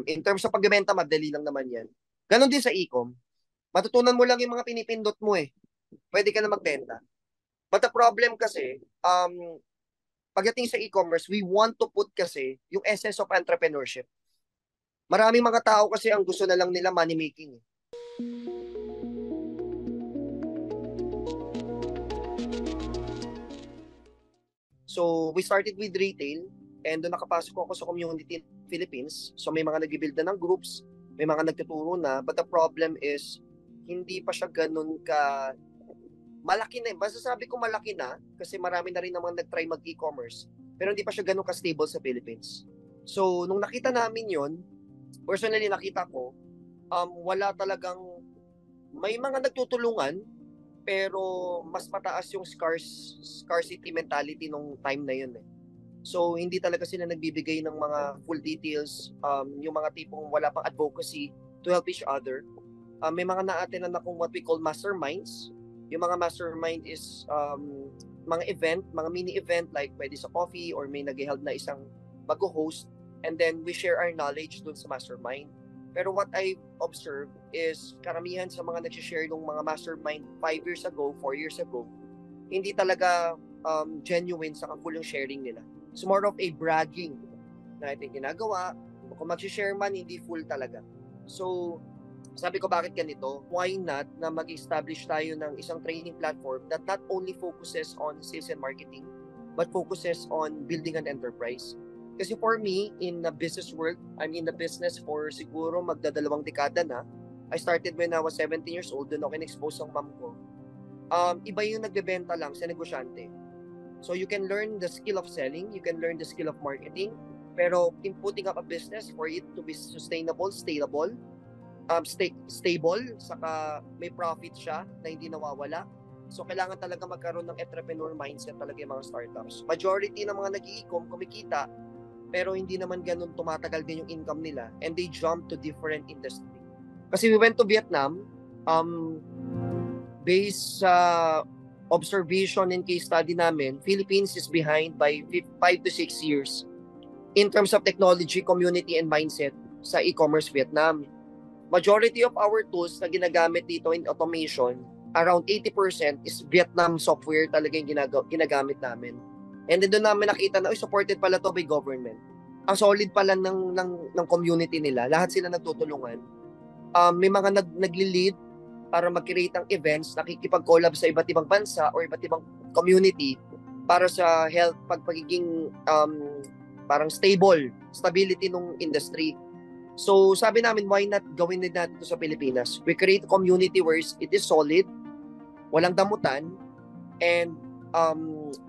In terms sa pagbebenta, madali lang naman yan. Ganon din sa e-com. Matutunan mo lang yung mga pinipindot mo eh. Pwede ka na magbenta. But the problem kasi, pagdating sa e-commerce, we want to put kasi yung essence of entrepreneurship. Maraming mga tao kasi ang gusto na lang nila money making. So, we started with retail and doon nakapasok ako sa community in Philippines. So, may mga nag-build na ng groups, may mga nagtuturo na, but the problem is, hindi pa siya ganun ka malaki na. Basta sabi ko malaki na kasi marami na rin namang nag-try mag-e-commerce, pero hindi pa siya ganun ka-stable sa Philippines. So, nung nakita namin yon, personally nakita ko, wala talagang, may mga nagtutulungan, pero mas mataas yung scarcity mentality nung time na yun eh. So, hindi talaga sila nagbibigay ng mga full details, yung mga tipong wala pang advocacy to help each other. May mga na-attenan akong what we call masterminds. Yung mga mastermind is mga event, mga mini event like pwede sa coffee or may nag-held na isang mag-host and then we share our knowledge dun sa mastermind. Pero what I observed is karamihan sa mga nag-share ng mga mastermind 5 years ago, 4 years ago, hindi talaga genuine sa full yung sharing nila. It's more of a bragging na ito yung ginagawa. Kung mag-share man, hindi full talaga. So, sabi ko bakit ganito? Why not na mag-establish tayo ng isang training platform that not only focuses on sales and marketing, but focuses on building an enterprise. Kasi for me, in the business world, I'm in the business for siguro magdadalawang dekada na. I started when I was 17 years old, doon ako in-expose ng mom ko. Iba yung nagbebenta lang sa negosyante. So you can learn the skill of selling, you can learn the skill of marketing, pero in putting up a business for it to be sustainable, stable, saka may profit siya na hindi nawawala. So kailangan talaga magkaroon ng entrepreneur mindset talaga yung mga startups. Majority ng mga nag-i-com kumikita, pero hindi naman ganun tumatagal din yung income nila and they jump to different industry. Kasi we went to Vietnam, based sa observation and case study namin, Philippines is behind by 5 to 6 years in terms of technology, community, and mindset sa e-commerce Vietnam. Majority of our tools na ginagamit dito in automation, around 80% is Vietnam software talaga yung ginagamit namin. And then doon namin nakita na, supported pala to by government. Ang solid pala ng community nila. Lahat sila nagtutulungan. May mga nagli-lead para mag-create ng events, nakikipag-collab sa iba't ibang bansa or iba't ibang community para sa health, pagiging parang stability ng industry. So sabi namin, why not gawin din natin ito sa Pilipinas? We create a community where it is solid, walang damutan, and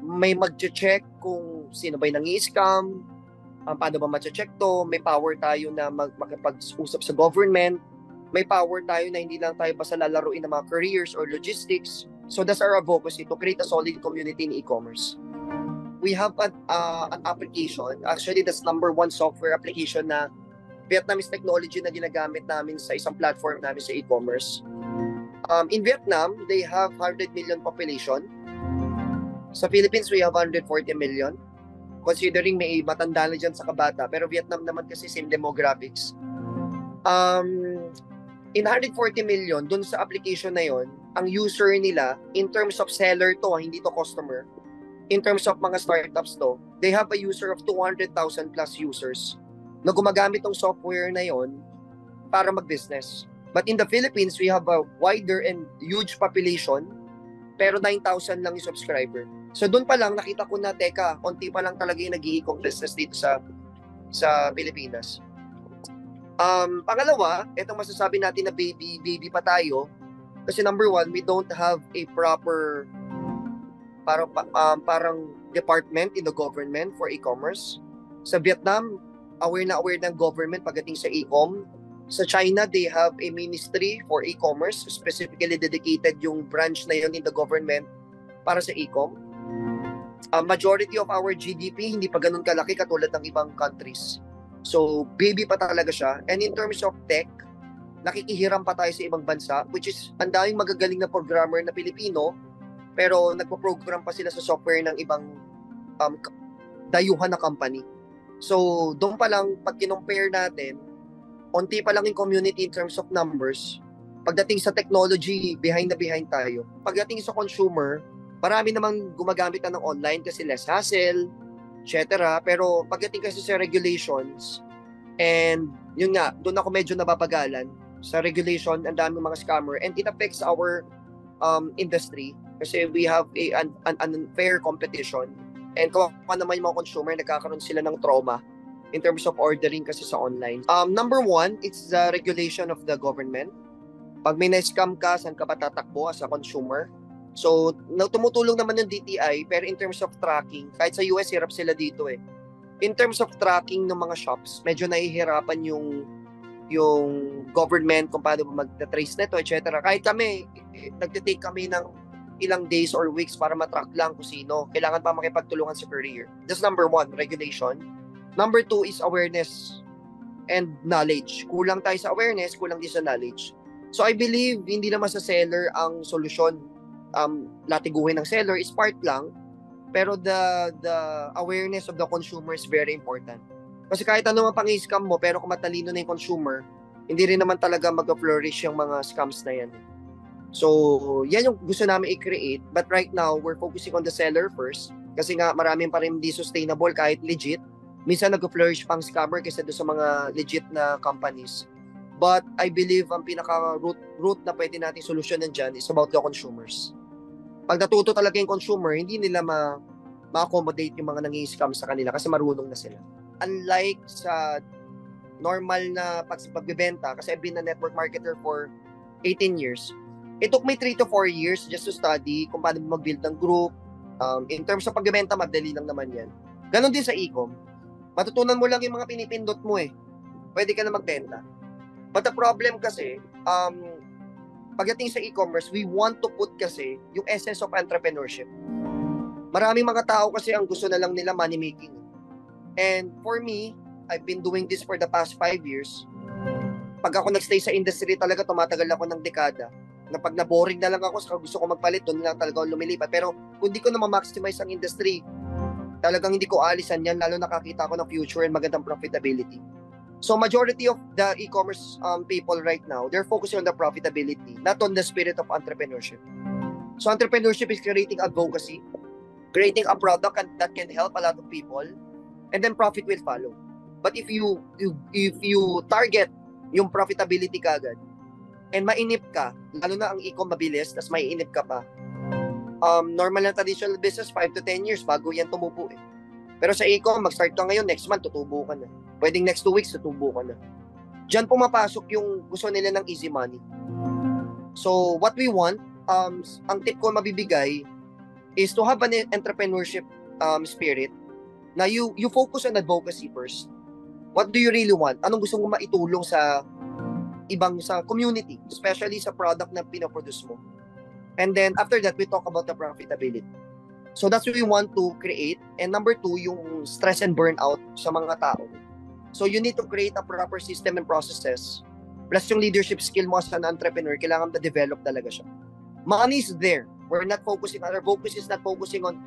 may mag-check kung sino ba yung nangi-scam, paano ba ma-check to, may power tayo na makipag-usap sa government, may power tayo na hindi lang tayo basta lalaruin ng mga careers or logistics. So that's our advocacy to create a solid community in e-commerce. We have an application, actually that's number one software application na Vietnamese technology na ginagamit namin sa isang platform namin sa e-commerce. In Vietnam, they have 100 million population. Sa Philippines, we have 140 million. Considering may matanda na dyan sa kabata, pero Vietnam naman kasi same demographics. In 140 million, dun sa application na yon, ang user nila, in terms of seller to, hindi to customer, in terms of mga startups to, they have a user of 200,000 plus users na gumagamit ng software na yon para mag-business. But in the Philippines, we have a wider and huge population, pero 9,000 lang yung subscriber. So doon pa lang, nakita ko na, teka, konti pa lang talaga yung nag-i-e-com business dito sa Pilipinas. Pangalawa, itong masasabi natin na baby pa tayo, kasi number one, we don't have a proper parang department in the government for e-commerce. Sa Vietnam, aware ng government pagdating sa e-com. Sa China, they have a ministry for e-commerce, specifically dedicated yung branch na yun in the government para sa e-com. Majority of our GDP, hindi pa ganun kalaki katulad ng ibang countries. So, baby pa talaga siya. And in terms of tech, nakikihiram pa tayo sa ibang bansa, which is ang daming magagaling na programmer na Pilipino, pero nagpo-program pa sila sa software ng ibang dayuhan na company. So, doon pa lang, pag kinompare natin, onti pa lang yung community in terms of numbers. Pagdating sa technology, behind na behind tayo. Pagdating sa consumer, marami namang gumagamit na ng online kasi less hassle, etc. Pero pagdating kasi sa regulations, and yun nga, doon ako medyo nababagalan. Sa regulation, ang dami mga scammer, and it affects our industry kasi we have an unfair competition. And kung naman yung mga consumer, nagkakaroon sila ng trauma in terms of ordering kasi sa online. Number one, it's the regulation of the government. Pag may na-scam ka, saan ka ba tatakbo as a consumer? So, tumutulong naman yung DTI, pero in terms of tracking, kahit sa US, hirap sila dito eh. In terms of tracking ng mga shops, medyo nahihirapan yung government kung paano mag-trace nito, etc. Kahit kami, nagtitake kami ng ilang days or weeks para matrack lang kung sino. Kailangan pa makipagtulungan sa courier. That's number one, regulation. Number two is awareness and knowledge. Kulang tayo sa awareness, kulang din sa knowledge. So I believe hindi naman sa seller ang solusyon. Latiguhin ng seller is part lang, pero the awareness of the consumer is very important. Kasi kahit ano man pang-scam mo, pero kung matalino na yung consumer, hindi rin naman talaga mag-flourish yung mga scams na yan. So, yan yung gusto namin i-create. But right now, we're focusing on the seller first. Kasi nga, maraming pa rin hindi sustainable kahit legit. Minsan nag-flourish pang scammer kaysa doon sa mga legit na companies. But I believe ang pinaka-root na pwede natin solusyonan dyan is about the consumers. Pag natuto talaga yung consumer, hindi nila ma-accommodate yung mga nangi-scam sa kanila kasi marunong na sila. Unlike sa normal na pagbebenta, kasi I've been a network marketer for 18 years, it took me 3 to 4 years just to study kung paano mag-build ng group. In terms of pagbebenta, madali lang naman yan. Ganon din sa e-com. Matutunan mo lang yung mga pinipindot mo eh. Pwede ka na magbenta. But the problem kasi, pagdating sa e-commerce, we want to put kasi yung essence of entrepreneurship. Maraming mga tao kasi ang gusto na lang nila money making. And for me, I've been doing this for the past 5 years. Pag ako nagstay sa industry talaga, tumatagal ako ng dekada. Na pag na-boring na lang ako, saka gusto ko magpalit, doon lang talaga ako lumilipat. Pero kung di ko na ma-maximize ang industry, talagang hindi ko alisan yan, lalo nakakita ko ng future and magandang profitability. So majority of the e-commerce people right now, they're focusing on the profitability, not on the spirit of entrepreneurship. So entrepreneurship is creating advocacy, creating a product that can help a lot of people, and then profit will follow. But if you target yung profitability kagad, and mainip ka, lalo na ang e-com mabilis, tas maiinip ka pa, normal na traditional business, 5 to 10 years bago yan tumubo eh. Pero sa e-com, mag-start ka ngayon, next month, tutubo ka na. Pwedeng next 2 weeks, tutubo ka na. Diyan pumapasok yung gusto nila ng easy money. So, what we want, ang tip ko mabibigay is to have an entrepreneurship spirit na you focus on advocacy first. What do you really want? Anong gusto mo maitulong sa community, especially sa product na pinoproduce mo? And then, after that, we talk about the profitability. So that's what we want to create. And number 2, yung stress and burnout sa mga tao. So you need to create a proper system and processes. Plus yung leadership skill mo as an entrepreneur, kailangan na-develop talaga siya. Money is there. Our focus is not focusing on,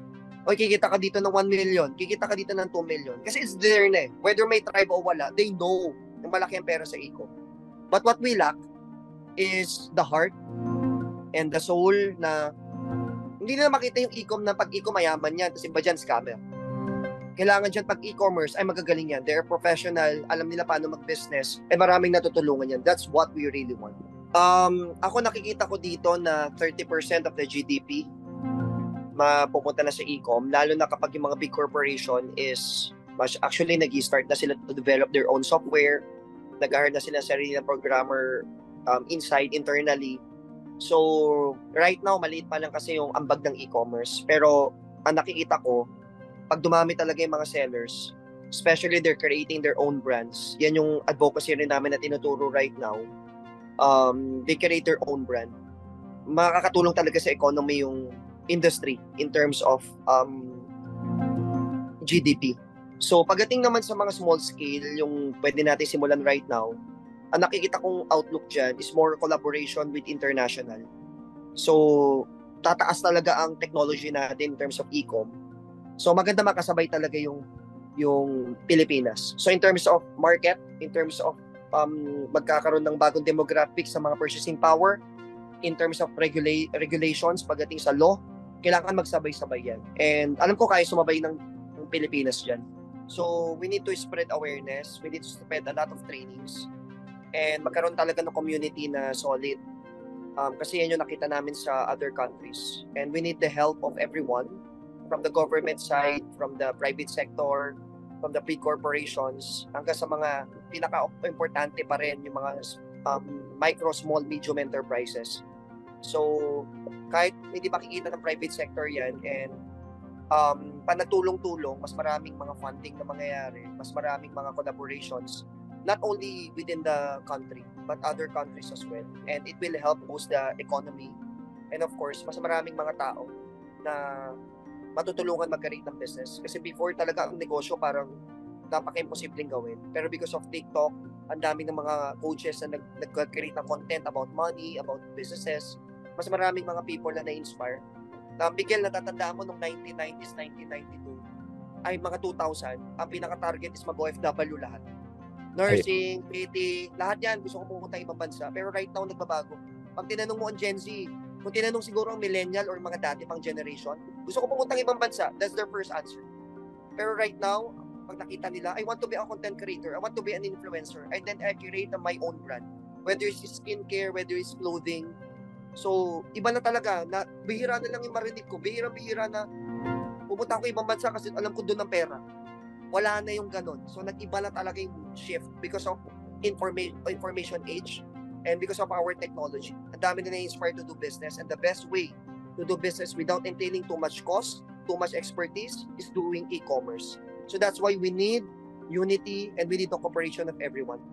kikita ka dito ng 1 million, kikita ka dito ng 2 million. Kasi it's there na eh. Whether may tribe o wala, they know na malaki ang pera sa e-com. But what we lack is the heart and the soul na hindi na makita yung e-com na pag e-com mayaman yan, kasi ba dyan scammer. Kailangan dyan pag e-commerce ay magagaling yan. They're professional, alam nila paano mag-business, ay maraming natutulungan yan. That's what we really want. Ako nakikita ko dito na 30% of the GDP mapupunta na sa e-com, lalo na kapag yung mga big corporation is actually nag-start na sila to develop their own software, nag-hire na sila sarili ng programmer inside, internally. So, right now, maliit pa lang kasi yung ambag ng e-commerce. Pero, ang nakikita ko, pag dumami talaga yung mga sellers, especially they're creating their own brands. Yan yung advocacy rin namin na tinuturo right now. They create their own brand. Makakatulong talaga sa economy yung industry in terms of GDP. So, pagdating naman sa mga small scale, yung pwede natin simulan right now, ang nakikita kong outlook dyan is more collaboration with international. So, tataas talaga ang technology natin in terms of e-com. So, maganda makasabay talaga yung Pilipinas. So, in terms of market, in terms of magkakaroon ng bagong demographics sa mga purchasing power in terms of regulations pagdating sa law. Kailangan magsabay-sabay yan. And alam ko kaya sumabay ng Pilipinas dyan. So, we need to spread awareness. We need to spread a lot of trainings. And magkaroon talaga ng community na solid. Kasi yan yung nakita namin sa other countries. And we need the help of everyone, from the government side, from the private sector, from the big corporations, hanggang sa mga pinaka-importante pa rin, yung mga micro, small, medium enterprises. So, kahit hindi makikita ng private sector yan, and panagtulong-tulong, mas maraming mga funding na mangyayari, mas maraming mga collaborations, not only within the country, but other countries as well. And it will help boost the economy. And of course, mas maraming mga tao na matutulungan mag-create ng business. Kasi before talaga ang negosyo parang napaka-imposibleng gawin. Pero because of TikTok, ang dami ng mga coaches na nag-create ng content about money, about businesses, mas maraming mga people na na-inspire. Miguel, natatandaan mo nung 1990s, 1992, ay mga 2000, ang pinaka-target is mag-OFW lahat. Nursing, PT, lahat yan, gusto ko pumunta ibang bansa. Pero right now, nagbabago. Pag tinanong mo ang Gen Z, kung tinanong siguro ang millennial or mga dati pang generation, gusto ko pumunta ibang bansa. That's their first answer. Pero right now, pag nakita nila, I want to be a content creator, I want to be an influencer, and then I create my own brand. Whether it's skincare, whether it's clothing. So, iba na talaga, na bihira na lang yung marinig ko, bihira na pupunta ako ibang bansa kasi alam ko doon ang pera. Wala na yung ganun. So, nag-iba na talaga yung shift because of information age and because of our technology. Ang dami na na-inspire to do business, and the best way to do business without entailing too much cost, too much expertise is doing e-commerce. So that's why we need unity and we need the cooperation of everyone.